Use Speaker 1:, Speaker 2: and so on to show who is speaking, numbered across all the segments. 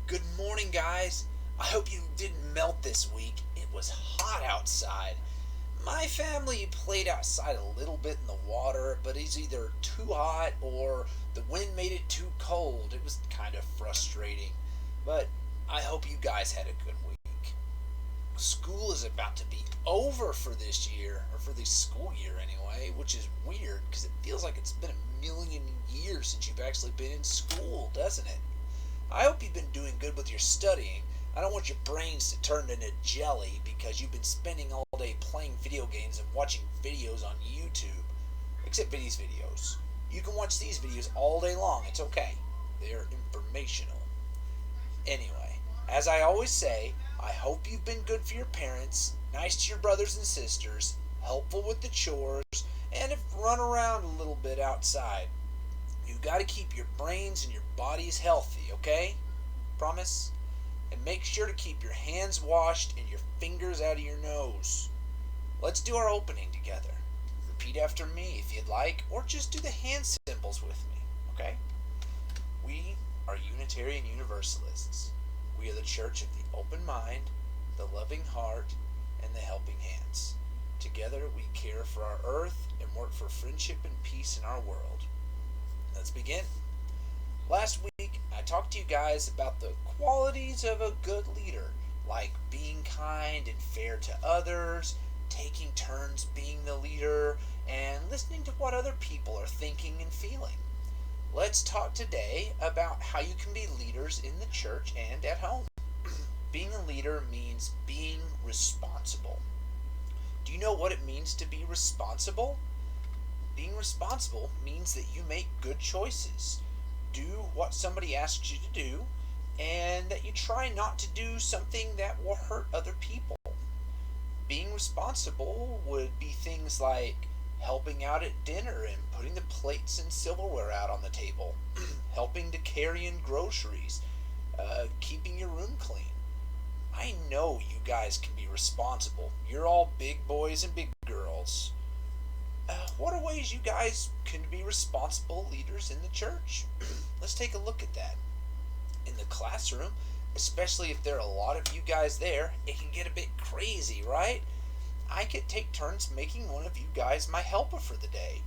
Speaker 1: Good morning, guys. I hope you didn't melt this week. It was hot outside. My family played outside a little bit in the water, but it's either too hot or the wind made it too cold. It was kind of frustrating. But I hope you guys had a good week. School is about to be over for this year, or for this school year anyway, which is weird because it feels like it's been a million years since you've actually been in school, doesn't it? I hope you've been doing good with your studying. I don't want your brains to turn into jelly because you've been spending all day playing video games and watching videos on YouTube. Except for these videos. You can watch these videos all day long. It's okay. They're informational. Anyway, as I always say, I hope you've been good for your parents, nice to your brothers and sisters, helpful with the chores, and have run around a little bit outside. You gotta keep your brains and your bodies healthy, okay? Promise? And make sure to keep your hands washed and your fingers out of your nose. Let's do our opening together. Repeat after me if you'd like, or just do the hand symbols with me, okay? We are Unitarian Universalists. We are the church of the open mind, the loving heart, and the helping hands. Together we care for our earth and work for friendship and peace in our world. Let's begin. Last week, I talked to you guys about the qualities of a good leader, like being kind and fair to others, taking turns being the leader, and listening to what other people are thinking and feeling. Let's talk today about how you can be leaders in the church and at home. Being a leader means being responsible. Do you know what it means to be responsible? Being responsible means that you make good choices, do what somebody asks you to do, and that you try not to do something that will hurt other people. Being responsible would be things like helping out at dinner and putting the plates and silverware out on the table, helping to carry in groceries, keeping your room clean. I know you guys can be responsible. You're all big boys and big girls. What are ways you guys can be responsible leaders in the church? Let's take a look at that. In the classroom, especially if there are a lot of you guys there, it can get a bit crazy, right? I could take turns making one of you guys my helper for the day,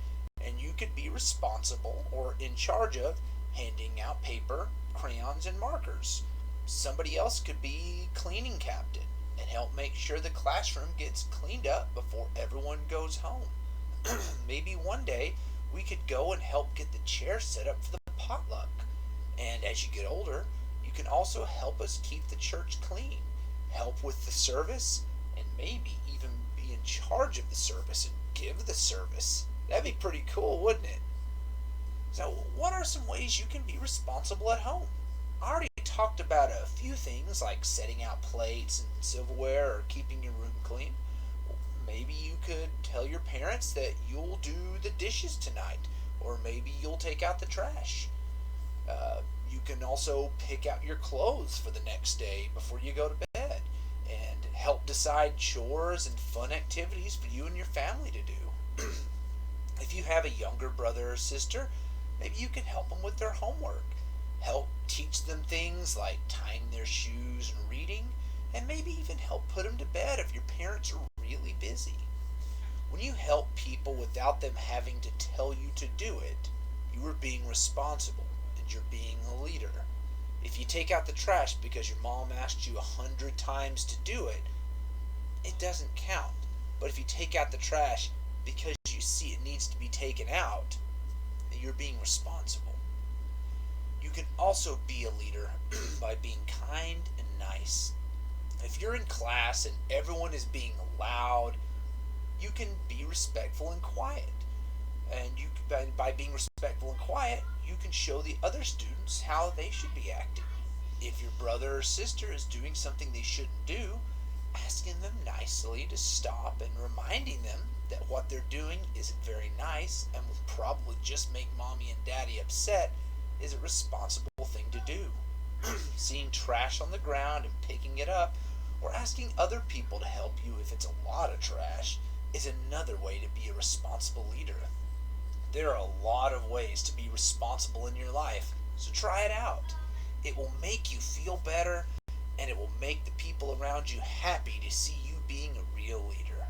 Speaker 1: and you could be responsible or in charge of handing out paper, crayons, and markers. Somebody else could be cleaning captain and help make sure the classroom gets cleaned up before everyone goes home. Maybe one day we could go and help get the chair set up for the potluck. And as you get older, you can also help us keep the church clean, help with the service, and maybe even be in charge of the service and give the service. That'd be pretty cool, wouldn't it? So, what are some ways you can be responsible at home? I already talked about a few things like setting out plates and silverware or keeping your room clean. Maybe you could tell your parents that you'll do the dishes tonight, or maybe you'll take out the trash. You can also pick out your clothes for the next day before you go to bed and help decide chores and fun activities for you and your family to do. If you have a younger brother or sister, maybe you can help them with their homework. Help teach them things like tying their shoes and reading, and maybe even help put them to bed if your parents are really busy. When you help people without them having to tell you to do it, you are being responsible and you're being a leader. If you take out the trash because your mom asked you 100 times to do it, it doesn't count. But if you take out the trash because you see it needs to be taken out, then you're being responsible. You can also be a leader by being kind and nice. If you're in class and everyone is being loud, you can be respectful and quiet. And by being respectful and quiet, you can show the other students how they should be acting. If your brother or sister is doing something they shouldn't do, asking them nicely to stop and reminding them that what they're doing isn't very nice and will probably just make mommy and daddy upset is a responsible thing to do. Seeing trash on the ground and picking it up, or asking other people to help you if it's a lot of trash, is another way to be a responsible leader. There are a lot of ways to be responsible in your life, so try it out. It will make you feel better, and it will make the people around you happy to see you being a real leader.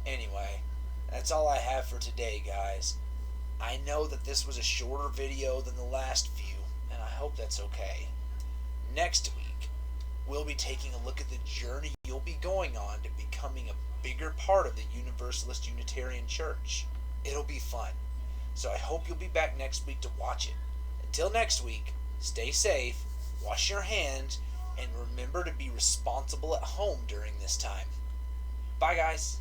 Speaker 1: Anyway, that's all I have for today, guys. I know that this was a shorter video than the last few, and I hope that's okay. Next week, we'll be taking a look at the journey you'll be going on to becoming a bigger part of the Universalist Unitarian Church. It'll be fun, so I hope you'll be back next week to watch it. Until next week, stay safe, wash your hands, and remember to be responsible at home during this time. Bye, guys.